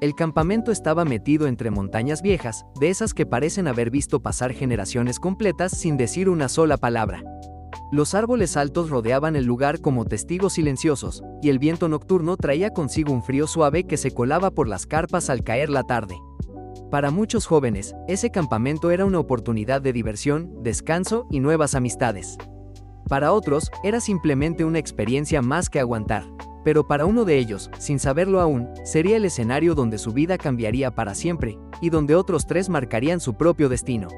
El campamento estaba metido entre montañas viejas, de esas que parecen haber visto pasar generaciones completas sin decir una sola palabra. Los árboles altos rodeaban el lugar como testigos silenciosos, y el viento nocturno traía consigo un frío suave que se colaba por las carpas al caer la tarde. Para muchos jóvenes, ese campamento era una oportunidad de diversión, descanso y nuevas amistades. Para otros, era simplemente una experiencia más que aguantar. Pero para uno de ellos, sin saberlo aún, sería el escenario donde su vida cambiaría para siempre, y donde otros 3 marcarían su propio destino.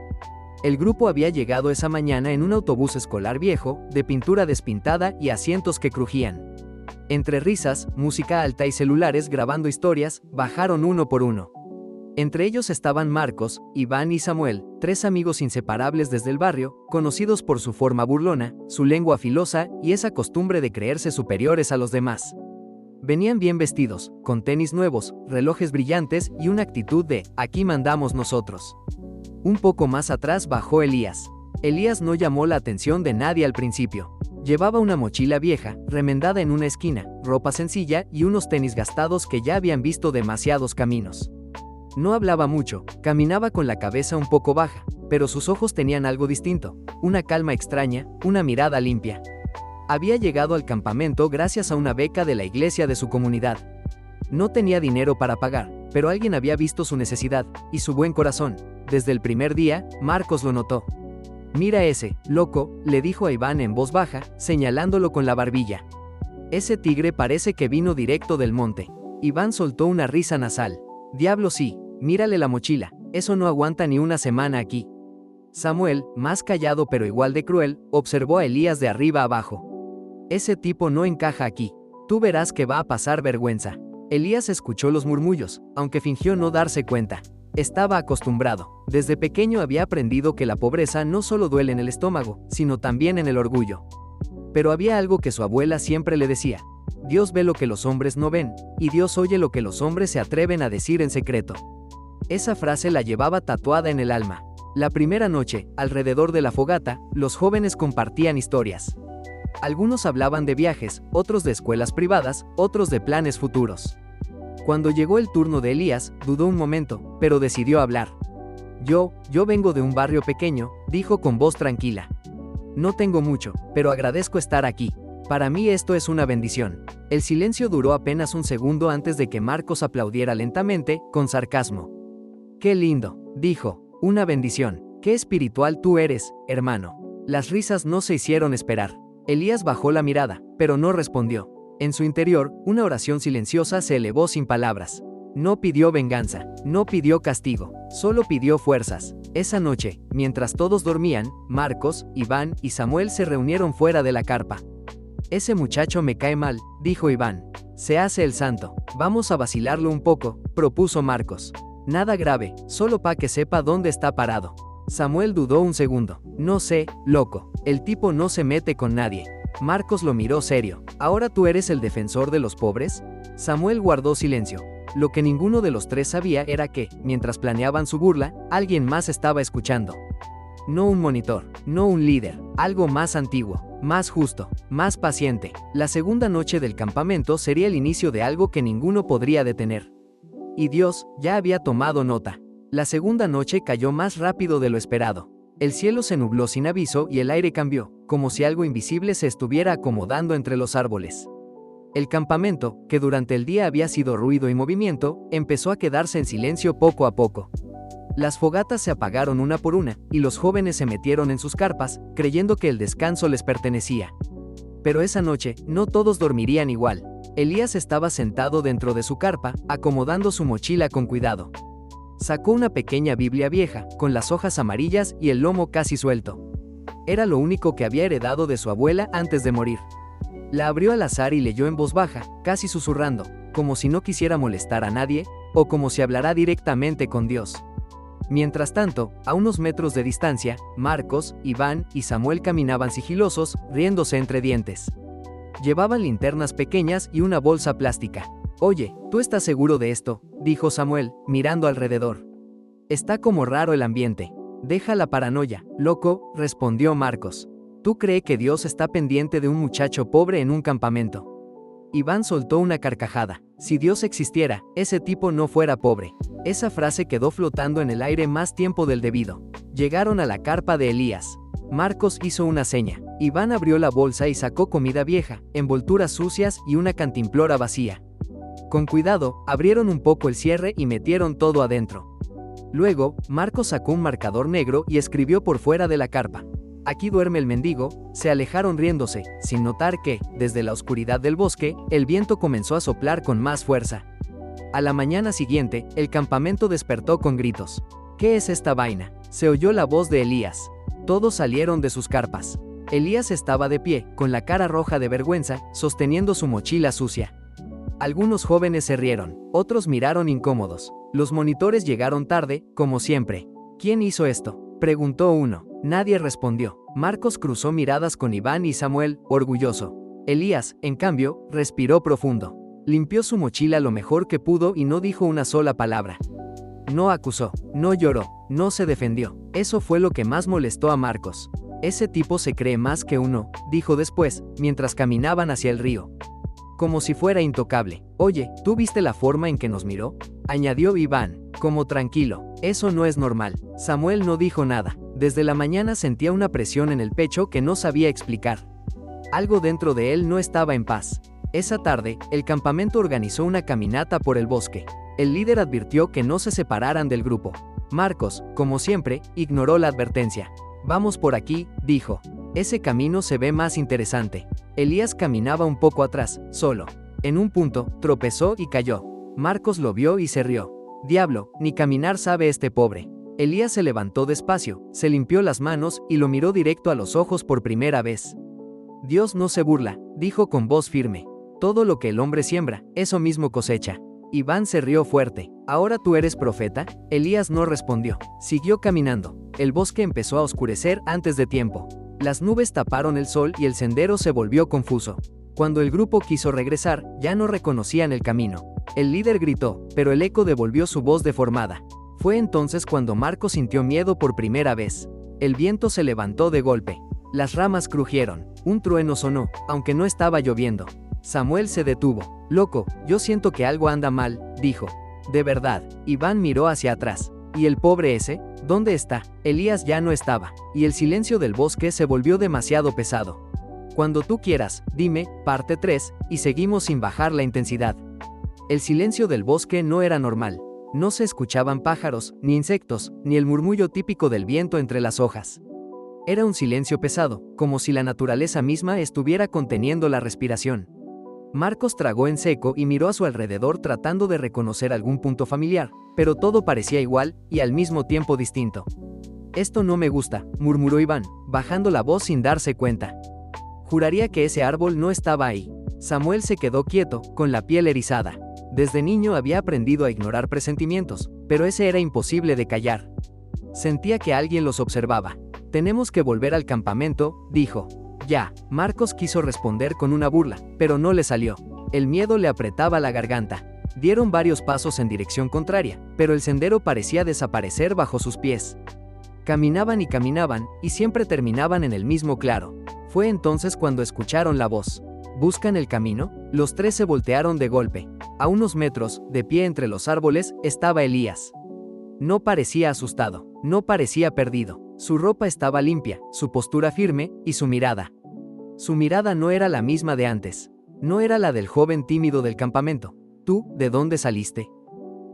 El grupo había llegado esa mañana en un autobús escolar viejo, de pintura despintada y asientos que crujían. Entre risas, música alta y celulares grabando historias, bajaron uno por uno. Entre ellos estaban Marcos, Iván y Samuel, 3 amigos inseparables desde el barrio, conocidos por su forma burlona, su lengua filosa y esa costumbre de creerse superiores a los demás. Venían bien vestidos, con tenis nuevos, relojes brillantes y una actitud de «aquí mandamos nosotros». Un poco más atrás bajó Elías. Elías no llamó la atención de nadie al principio. Llevaba una mochila vieja, remendada en una esquina, ropa sencilla y unos tenis gastados que ya habían visto demasiados caminos. No hablaba mucho, caminaba con la cabeza un poco baja, pero sus ojos tenían algo distinto, una calma extraña, una mirada limpia. Había llegado al campamento gracias a una beca de la iglesia de su comunidad. No tenía dinero para pagar, pero alguien había visto su necesidad, y su buen corazón. Desde el primer día, Marcos lo notó. «Mira ese, loco», le dijo a Iván en voz baja, señalándolo con la barbilla. «Ese tigre parece que vino directo del monte». Iván soltó una risa nasal. «Diablo sí, mírale la mochila, eso no aguanta ni una semana aquí». Samuel, más callado pero igual de cruel, observó a Elías de arriba abajo. «Ese tipo no encaja aquí. Tú verás que va a pasar vergüenza». Elías escuchó los murmullos, aunque fingió no darse cuenta. Estaba acostumbrado. Desde pequeño había aprendido que la pobreza no solo duele en el estómago, sino también en el orgullo. Pero había algo que su abuela siempre le decía: Dios ve lo que los hombres no ven, y Dios oye lo que los hombres se atreven a decir en secreto. Esa frase la llevaba tatuada en el alma. La primera noche, alrededor de la fogata, los jóvenes compartían historias. Algunos hablaban de viajes, otros de escuelas privadas, otros de planes futuros. Cuando llegó el turno de Elías, dudó un momento, pero decidió hablar. Yo vengo de un barrio pequeño», dijo con voz tranquila. «No tengo mucho, pero agradezco estar aquí. Para mí esto es una bendición». El silencio duró apenas un segundo antes de que Marcos aplaudiera lentamente, con sarcasmo. «Qué lindo», dijo, «una bendición. Qué espiritual tú eres, hermano». Las risas no se hicieron esperar. Elías bajó la mirada, pero no respondió. En su interior, una oración silenciosa se elevó sin palabras. No pidió venganza, no pidió castigo, solo pidió fuerzas. Esa noche, mientras todos dormían, Marcos, Iván y Samuel se reunieron fuera de la carpa. «Ese muchacho me cae mal», dijo Iván. «Se hace el santo. Vamos a vacilarlo un poco», propuso Marcos. «Nada grave, solo pa' que sepa dónde está parado». Samuel dudó un segundo. «No sé, loco. El tipo no se mete con nadie». Marcos lo miró serio. «¿Ahora tú eres el defensor de los pobres?». Samuel guardó silencio. Lo que ninguno de los 3 sabía era que, mientras planeaban su burla, alguien más estaba escuchando. No un monitor, no un líder, algo más antiguo, más justo, más paciente. La segunda noche del campamento sería el inicio de algo que ninguno podría detener. Y Dios ya había tomado nota. La segunda noche cayó más rápido de lo esperado. El cielo se nubló sin aviso y el aire cambió, como si algo invisible se estuviera acomodando entre los árboles. El campamento, que durante el día había sido ruido y movimiento, empezó a quedarse en silencio poco a poco. Las fogatas se apagaron una por una, y los jóvenes se metieron en sus carpas, creyendo que el descanso les pertenecía. Pero esa noche, no todos dormirían igual. Elías estaba sentado dentro de su carpa, acomodando su mochila con cuidado. Sacó una pequeña Biblia vieja, con las hojas amarillas y el lomo casi suelto. Era lo único que había heredado de su abuela antes de morir. La abrió al azar y leyó en voz baja, casi susurrando, como si no quisiera molestar a nadie, o como si hablara directamente con Dios. Mientras tanto, a unos metros de distancia, Marcos, Iván y Samuel caminaban sigilosos, riéndose entre dientes. Llevaban linternas pequeñas y una bolsa plástica. «Oye, ¿tú estás seguro de esto?», dijo Samuel, mirando alrededor. «Está como raro el ambiente». «Deja la paranoia, loco», respondió Marcos. «¿Tú crees que Dios está pendiente de un muchacho pobre en un campamento?». Iván soltó una carcajada. Si Dios existiera, ese tipo no fuera pobre. Esa frase quedó flotando en el aire más tiempo del debido. Llegaron a la carpa de Elías. Marcos hizo una seña. Iván abrió la bolsa y sacó comida vieja, envolturas sucias y una cantimplora vacía. Con cuidado, abrieron un poco el cierre y metieron todo adentro. Luego, Marcos sacó un marcador negro y escribió por fuera de la carpa: "Aquí duerme el mendigo". Se alejaron riéndose, sin notar que, desde la oscuridad del bosque, el viento comenzó a soplar con más fuerza. A la mañana siguiente, el campamento despertó con gritos. ¿Qué es esta vaina? Se oyó la voz de Elías. Todos salieron de sus carpas. Elías estaba de pie, con la cara roja de vergüenza, sosteniendo su mochila sucia. Algunos jóvenes se rieron, otros miraron incómodos. Los monitores llegaron tarde, como siempre. ¿Quién hizo esto?, preguntó uno. Nadie respondió. Marcos cruzó miradas con Iván y Samuel, orgulloso. Elías, en cambio, respiró profundo. Limpió su mochila lo mejor que pudo y no dijo una sola palabra. No acusó, no lloró, no se defendió. Eso fue lo que más molestó a Marcos. Ese tipo se cree más que uno, dijo después, mientras caminaban hacia el río. Como si fuera intocable. Oye, ¿tú viste la forma en que nos miró?, añadió Iván, como tranquilo. Eso no es normal. Samuel no dijo nada. Desde la mañana sentía una presión en el pecho que no sabía explicar. Algo dentro de él no estaba en paz. Esa tarde, el campamento organizó una caminata por el bosque. El líder advirtió que no se separaran del grupo. Marcos, como siempre, ignoró la advertencia. Vamos por aquí, dijo. Ese camino se ve más interesante. Elías caminaba un poco atrás, solo. En un punto, tropezó y cayó. Marcos lo vio y se rió. Diablo, ni caminar sabe este pobre. Elías se levantó despacio, se limpió las manos y lo miró directo a los ojos por primera vez. Dios no se burla, dijo con voz firme. Todo lo que el hombre siembra, eso mismo cosecha. Iván se rió fuerte. ¿Ahora tú eres profeta? Elías no respondió. Siguió caminando. El bosque empezó a oscurecer antes de tiempo. Las nubes taparon el sol y el sendero se volvió confuso. Cuando el grupo quiso regresar, ya no reconocían el camino. El líder gritó, pero el eco devolvió su voz deformada. Fue entonces cuando Marcos sintió miedo por primera vez. El viento se levantó de golpe. Las ramas crujieron. Un trueno sonó, aunque no estaba lloviendo. Samuel se detuvo. Loco, yo siento que algo anda mal, dijo. De verdad. Iván miró hacia atrás. ¿Y el pobre ese? ¿Dónde está? Elías ya no estaba, y el silencio del bosque se volvió demasiado pesado. Cuando tú quieras, dime, parte 3, y seguimos sin bajar la intensidad. El silencio del bosque no era normal. No se escuchaban pájaros, ni insectos, ni el murmullo típico del viento entre las hojas. Era un silencio pesado, como si la naturaleza misma estuviera conteniendo la respiración. Marcos tragó en seco y miró a su alrededor tratando de reconocer algún punto familiar, pero todo parecía igual y al mismo tiempo distinto. Esto no me gusta, murmuró Iván, bajando la voz sin darse cuenta. Juraría que ese árbol no estaba ahí. Samuel se quedó quieto, con la piel erizada. Desde niño había aprendido a ignorar presentimientos, pero ese era imposible de callar. Sentía que alguien los observaba. Tenemos que volver al campamento, dijo. Ya, Marcos quiso responder con una burla, pero no le salió. El miedo le apretaba la garganta. Dieron varios pasos en dirección contraria, pero el sendero parecía desaparecer bajo sus pies. Caminaban y siempre terminaban en el mismo claro. Fue entonces cuando escucharon la voz. ¿Buscan el camino? Los tres se voltearon de golpe. A unos metros, de pie entre los árboles, estaba Elías. No parecía asustado, no parecía perdido. Su ropa estaba limpia, su postura firme, y su mirada. Su mirada no era la misma de antes. No era la del joven tímido del campamento. ¿Tú, de dónde saliste?,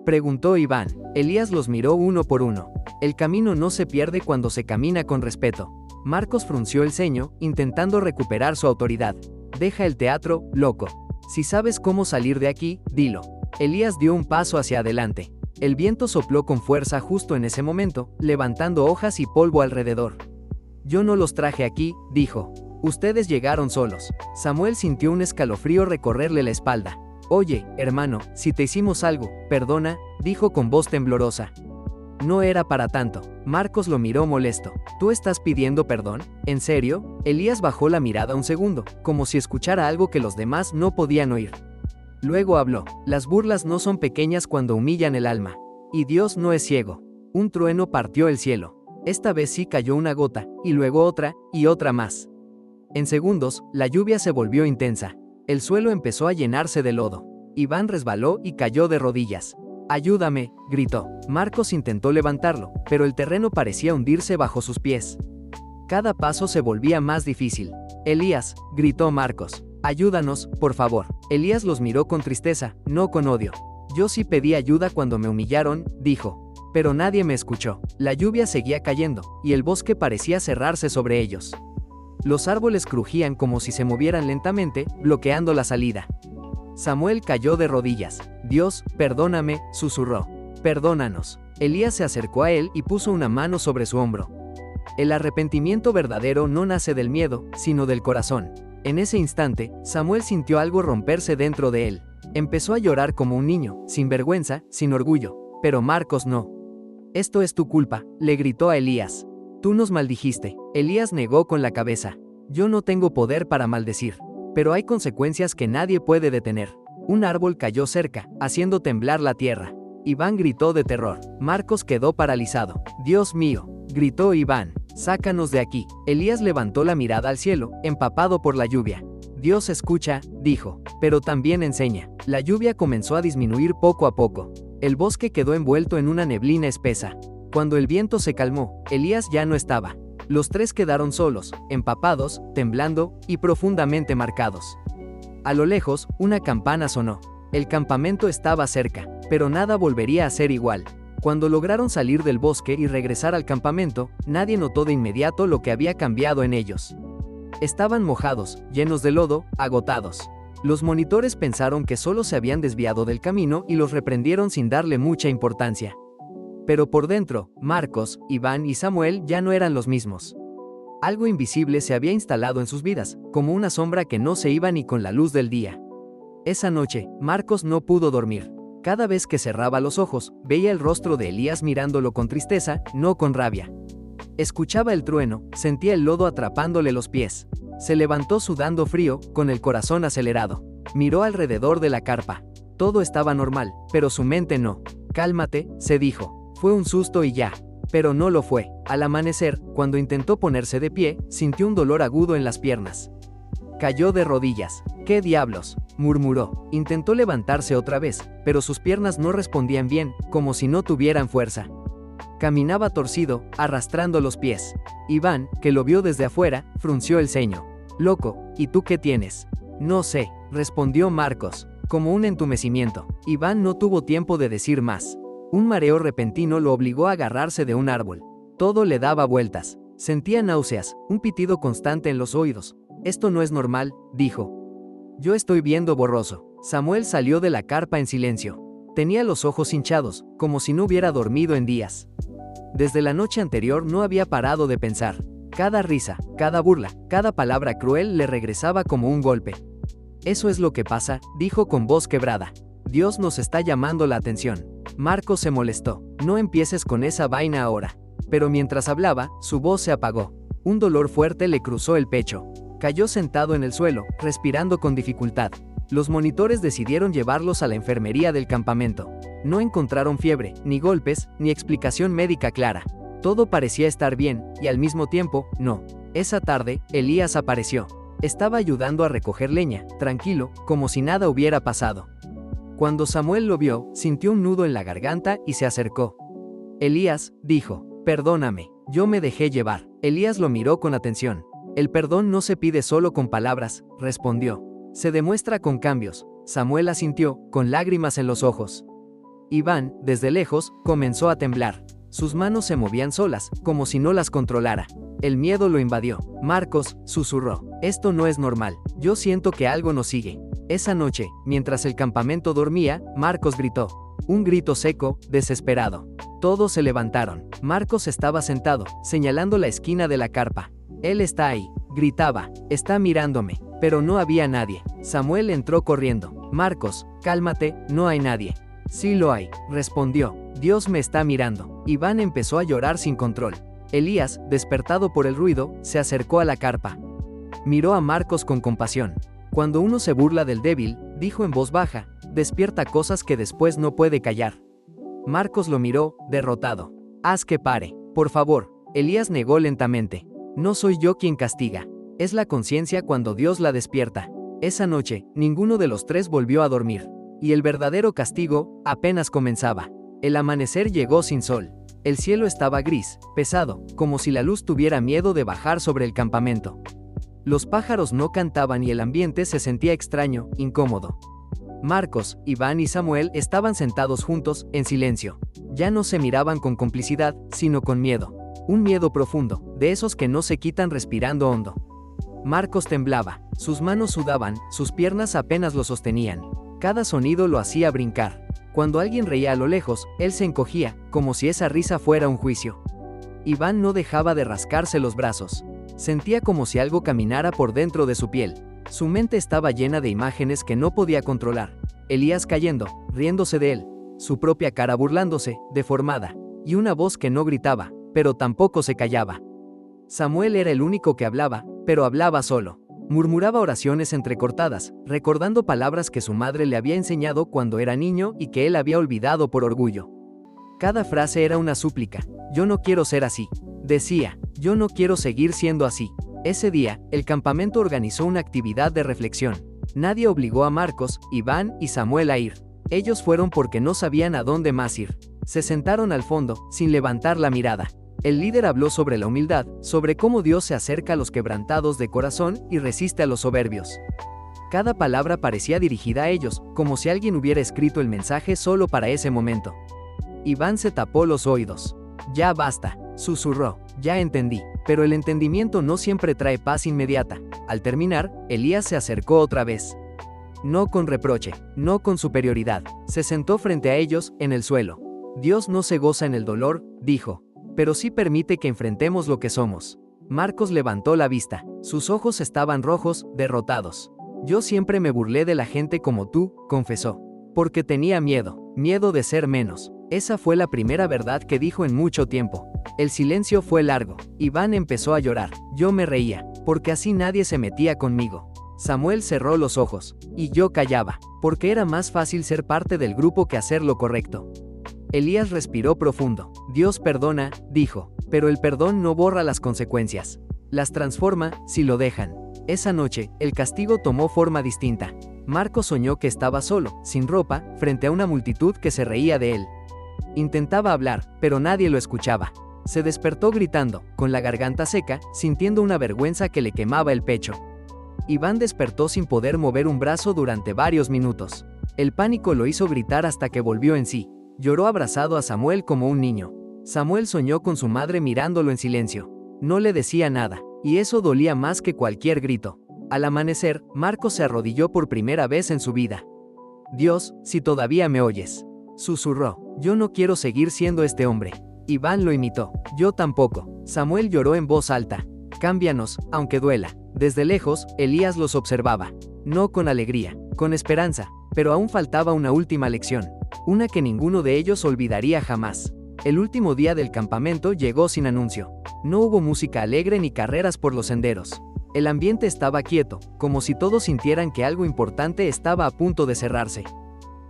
preguntó Iván. Elías los miró uno por uno. El camino no se pierde cuando se camina con respeto. Marcos frunció el ceño, intentando recuperar su autoridad. Deja el teatro, loco. Si sabes cómo salir de aquí, dilo. Elías dio un paso hacia adelante. El viento sopló con fuerza justo en ese momento, levantando hojas y polvo alrededor. Yo no los traje aquí, dijo. Ustedes llegaron solos. Samuel sintió un escalofrío recorrerle la espalda. Oye, hermano, si te hicimos algo, perdona, dijo con voz temblorosa. No era para tanto. Marcos lo miró molesto. ¿Tú estás pidiendo perdón? ¿En serio? Elías bajó la mirada un segundo, como si escuchara algo que los demás no podían oír. Luego habló. Las burlas no son pequeñas cuando humillan el alma. Y Dios no es ciego. Un trueno partió el cielo. Esta vez sí cayó una gota, y luego otra, y otra más. En segundos, la lluvia se volvió intensa. El suelo empezó a llenarse de lodo. Iván resbaló y cayó de rodillas. «Ayúdame», gritó. Marcos intentó levantarlo, pero el terreno parecía hundirse bajo sus pies. Cada paso se volvía más difícil. «Elías», gritó Marcos. «Ayúdanos, por favor». Elías los miró con tristeza, no con odio. «Yo sí pedí ayuda cuando me humillaron», dijo. Pero nadie me escuchó. La lluvia seguía cayendo, y el bosque parecía cerrarse sobre ellos. Los árboles crujían como si se movieran lentamente, bloqueando la salida. Samuel cayó de rodillas. «Dios, perdóname», susurró. «Perdónanos». Elías se acercó a él y puso una mano sobre su hombro. El arrepentimiento verdadero no nace del miedo, sino del corazón. En ese instante, Samuel sintió algo romperse dentro de él. Empezó a llorar como un niño, sin vergüenza, sin orgullo. Pero Marcos no. «Esto es tu culpa», le gritó a Elías. «Tú nos maldijiste». Elías negó con la cabeza. «Yo no tengo poder para maldecir. Pero hay consecuencias que nadie puede detener». Un árbol cayó cerca, haciendo temblar la tierra. Iván gritó de terror. Marcos quedó paralizado. «Dios mío», gritó Iván. «Sácanos de aquí». Elías levantó la mirada al cielo, empapado por la lluvia. «Dios escucha», dijo, «pero también enseña». La lluvia comenzó a disminuir poco a poco. El bosque quedó envuelto en una neblina espesa. Cuando el viento se calmó, Elías ya no estaba. Los tres quedaron solos, empapados, temblando y profundamente marcados. A lo lejos, una campana sonó. El campamento estaba cerca, pero nada volvería a ser igual. Cuando lograron salir del bosque y regresar al campamento, nadie notó de inmediato lo que había cambiado en ellos. Estaban mojados, llenos de lodo, agotados. Los monitores pensaron que solo se habían desviado del camino y los reprendieron sin darle mucha importancia. Pero por dentro, Marcos, Iván y Samuel ya no eran los mismos. Algo invisible se había instalado en sus vidas, como una sombra que no se iba ni con la luz del día. Esa noche, Marcos no pudo dormir. Cada vez que cerraba los ojos, veía el rostro de Elías mirándolo con tristeza, no con rabia. Escuchaba el trueno, sentía el lodo atrapándole los pies. Se levantó sudando frío, con el corazón acelerado. Miró alrededor de la carpa. Todo estaba normal, pero su mente no. «Cálmate», se dijo. «Fue un susto y ya». Pero no lo fue. Al amanecer, cuando intentó ponerse de pie, sintió un dolor agudo en las piernas. Cayó de rodillas. «¿Qué diablos?», murmuró. Intentó levantarse otra vez, pero sus piernas no respondían bien, como si no tuvieran fuerza. Caminaba torcido, arrastrando los pies. Iván, que lo vio desde afuera, frunció el ceño. «Loco, ¿y tú qué tienes?». «No sé», respondió Marcos, como un entumecimiento. Iván no tuvo tiempo de decir más. Un mareo repentino lo obligó a agarrarse de un árbol. Todo le daba vueltas. Sentía náuseas, un pitido constante en los oídos. «Esto no es normal», dijo. «Yo estoy viendo borroso». Samuel salió de la carpa en silencio. Tenía los ojos hinchados, como si no hubiera dormido en días. Desde la noche anterior no había parado de pensar. Cada risa, cada burla, cada palabra cruel le regresaba como un golpe. «Eso es lo que pasa», dijo con voz quebrada. «Dios nos está llamando la atención». Marcos se molestó. «No empieces con esa vaina ahora». Pero mientras hablaba, su voz se apagó. Un dolor fuerte le cruzó el pecho. Cayó sentado en el suelo, respirando con dificultad. Los monitores decidieron llevarlos a la enfermería del campamento. No encontraron fiebre, ni golpes, ni explicación médica clara. Todo parecía estar bien, y al mismo tiempo, no. Esa tarde, Elías apareció. Estaba ayudando a recoger leña, tranquilo, como si nada hubiera pasado. Cuando Samuel lo vio, sintió un nudo en la garganta y se acercó. «Elías», dijo, «perdóname, yo me dejé llevar». Elías lo miró con atención. «El perdón no se pide solo con palabras», respondió. «Se demuestra con cambios». Samuel asintió, con lágrimas en los ojos. Iván, desde lejos, comenzó a temblar. Sus manos se movían solas, como si no las controlara. El miedo lo invadió. «Marcos», susurró, «esto no es normal. Yo siento que algo nos sigue». Esa noche, mientras el campamento dormía, Marcos gritó. Un grito seco, desesperado. Todos se levantaron. Marcos estaba sentado, señalando la esquina de la carpa. «Él está ahí», gritaba. «Está mirándome». Pero no había nadie. Samuel entró corriendo. «Marcos, cálmate, no hay nadie». «Sí lo hay», respondió. «Dios me está mirando». Iván empezó a llorar sin control. Elías, despertado por el ruido, se acercó a la carpa. Miró a Marcos con compasión. «Cuando uno se burla del débil», dijo en voz baja, «despierta cosas que después no puede callar». Marcos lo miró, derrotado. «Haz que pare, por favor». Elías negó lentamente. «No soy yo quien castiga. Es la conciencia cuando Dios la despierta». Esa noche, ninguno de los tres volvió a dormir. Y el verdadero castigo apenas comenzaba. El amanecer llegó sin sol. El cielo estaba gris, pesado, como si la luz tuviera miedo de bajar sobre el campamento. Los pájaros no cantaban y el ambiente se sentía extraño, incómodo. Marcos, Iván y Samuel estaban sentados juntos, en silencio. Ya no se miraban con complicidad, sino con miedo. Un miedo profundo, de esos que no se quitan respirando hondo. Marcos temblaba, sus manos sudaban, sus piernas apenas lo sostenían. Cada sonido lo hacía brincar. Cuando alguien reía a lo lejos, él se encogía, como si esa risa fuera un juicio. Iván no dejaba de rascarse los brazos. Sentía como si algo caminara por dentro de su piel. Su mente estaba llena de imágenes que no podía controlar. Elías cayendo, riéndose de él, su propia cara burlándose, deformada, y una voz que no gritaba, pero tampoco se callaba. Samuel era el único que hablaba, pero hablaba solo. Murmuraba oraciones entrecortadas, recordando palabras que su madre le había enseñado cuando era niño y que él había olvidado por orgullo. Cada frase era una súplica. Yo no quiero ser así. Decía, yo no quiero seguir siendo así. Ese día, el campamento organizó una actividad de reflexión. Nadie obligó a Marcos, Iván y Samuel a ir. Ellos fueron porque no sabían a dónde más ir. Se sentaron al fondo, sin levantar la mirada. El líder habló sobre la humildad, sobre cómo Dios se acerca a los quebrantados de corazón y resiste a los soberbios. Cada palabra parecía dirigida a ellos, como si alguien hubiera escrito el mensaje solo para ese momento. Iván se tapó los oídos. Ya basta, susurró, ya entendí, pero el entendimiento no siempre trae paz inmediata. Al terminar, Elías se acercó otra vez. No con reproche, no con superioridad, se sentó frente a ellos, en el suelo. Dios no se goza en el dolor, dijo, pero sí permite que enfrentemos lo que somos. Marcos levantó la vista, sus ojos estaban rojos, derrotados. Yo siempre me burlé de la gente como tú, confesó, porque tenía miedo de ser menos. Esa fue la primera verdad que dijo en mucho tiempo. El silencio fue largo. Iván empezó a llorar. Yo me reía, porque así nadie se metía conmigo. Samuel cerró los ojos, y yo callaba, porque era más fácil ser parte del grupo que hacer lo correcto. Elías respiró profundo. Dios perdona, dijo, pero el perdón no borra las consecuencias. Las transforma, si lo dejan. Esa noche, el castigo tomó forma distinta. Marcos soñó que estaba solo, sin ropa, frente a una multitud que se reía de él. Intentaba hablar, pero nadie lo escuchaba. Se despertó gritando, con la garganta seca, sintiendo una vergüenza que le quemaba el pecho. Iván despertó sin poder mover un brazo durante varios minutos. El pánico lo hizo gritar hasta que volvió en sí. Lloró abrazado a Samuel como un niño. Samuel soñó con su madre mirándolo en silencio. No le decía nada, y eso dolía más que cualquier grito. Al amanecer, Marcos se arrodilló por primera vez en su vida. Dios, si todavía me oyes, susurró, yo no quiero seguir siendo este hombre. Iván lo imitó, yo tampoco. Samuel lloró en voz alta, cámbianos, aunque duela. Desde lejos, Elías los observaba. No con alegría, con esperanza, pero aún faltaba una última lección. Una que ninguno de ellos olvidaría jamás. El último día del campamento llegó sin anuncio. No hubo música alegre ni carreras por los senderos. El ambiente estaba quieto, como si todos sintieran que algo importante estaba a punto de cerrarse.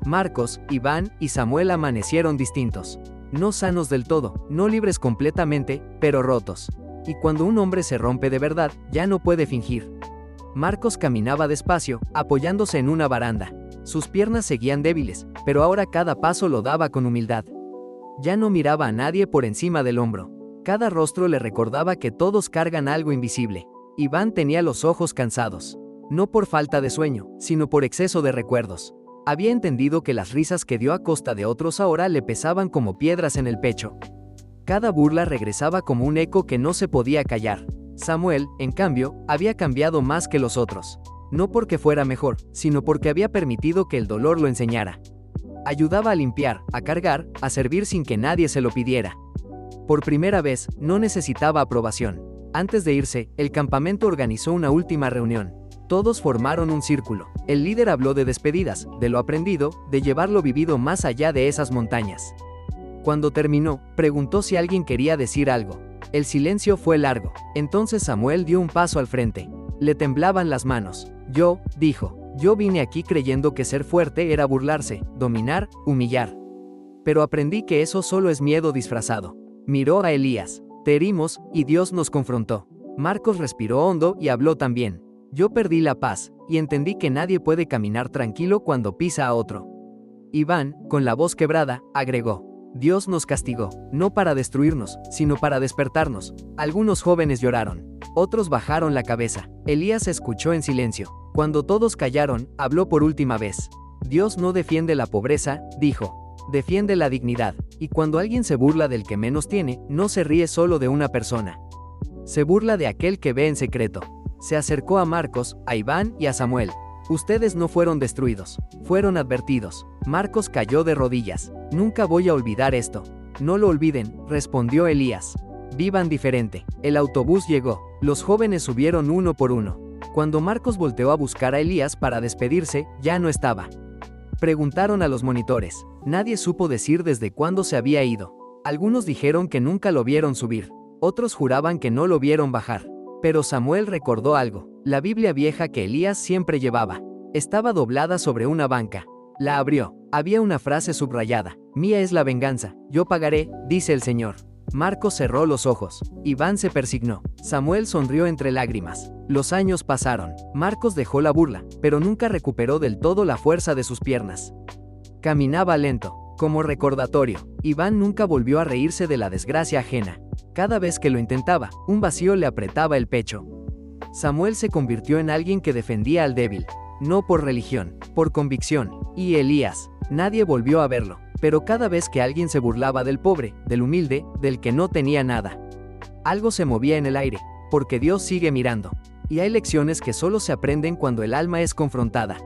Marcos, Iván y Samuel amanecieron distintos. No sanos del todo, no libres completamente, pero rotos. Y cuando un hombre se rompe de verdad, ya no puede fingir. Marcos caminaba despacio, apoyándose en una baranda. Sus piernas seguían débiles, pero ahora cada paso lo daba con humildad. Ya no miraba a nadie por encima del hombro. Cada rostro le recordaba que todos cargan algo invisible. Iván tenía los ojos cansados. No por falta de sueño, sino por exceso de recuerdos. Había entendido que las risas que dio a costa de otros ahora le pesaban como piedras en el pecho. Cada burla regresaba como un eco que no se podía callar. Samuel, en cambio, había cambiado más que los otros. No porque fuera mejor, sino porque había permitido que el dolor lo enseñara. Ayudaba a limpiar, a cargar, a servir sin que nadie se lo pidiera. Por primera vez, no necesitaba aprobación. Antes de irse, el campamento organizó una última reunión. Todos formaron un círculo. El líder habló de despedidas, de lo aprendido, de llevar lo vivido más allá de esas montañas. Cuando terminó, preguntó si alguien quería decir algo. El silencio fue largo. Entonces Samuel dio un paso al frente. Le temblaban las manos. Dijo, yo vine aquí creyendo que ser fuerte era burlarse, dominar, humillar. Pero aprendí que eso solo es miedo disfrazado. Miró a Elías. Te herimos, y Dios nos confrontó. Marcos respiró hondo y habló también. Yo perdí la paz, y entendí que nadie puede caminar tranquilo cuando pisa a otro. Iván, con la voz quebrada, agregó: Dios nos castigó, no para destruirnos, sino para despertarnos. Algunos jóvenes lloraron. Otros bajaron la cabeza. Elías escuchó en silencio. Cuando todos callaron, habló por última vez. Dios no defiende la pobreza, dijo. Defiende la dignidad. Y cuando alguien se burla del que menos tiene, no se ríe solo de una persona. Se burla de aquel que ve en secreto. Se acercó a Marcos, a Iván y a Samuel. Ustedes no fueron destruidos, fueron advertidos. Marcos cayó de rodillas. Nunca voy a olvidar esto. No lo olviden, respondió Elías. Vivan diferente. El autobús llegó. Los jóvenes subieron uno por uno. Cuando Marcos volteó a buscar a Elías para despedirse, ya no estaba. Preguntaron a los monitores. Nadie supo decir desde cuándo se había ido. Algunos dijeron que nunca lo vieron subir. Otros juraban que no lo vieron bajar. Pero Samuel recordó algo. La Biblia vieja que Elías siempre llevaba. Estaba doblada sobre una banca. La abrió. Había una frase subrayada. Mía es la venganza, yo pagaré, dice el Señor. Marcos cerró los ojos. Iván se persignó. Samuel sonrió entre lágrimas. Los años pasaron. Marcos dejó la burla, pero nunca recuperó del todo la fuerza de sus piernas. Caminaba lento, como recordatorio. Iván nunca volvió a reírse de la desgracia ajena. Cada vez que lo intentaba, un vacío le apretaba el pecho. Samuel se convirtió en alguien que defendía al débil. No por religión, por convicción. Y Elías, nadie volvió a verlo. Pero cada vez que alguien se burlaba del pobre, del humilde, del que no tenía nada, algo se movía en el aire, porque Dios sigue mirando. Y hay lecciones que solo se aprenden cuando el alma es confrontada.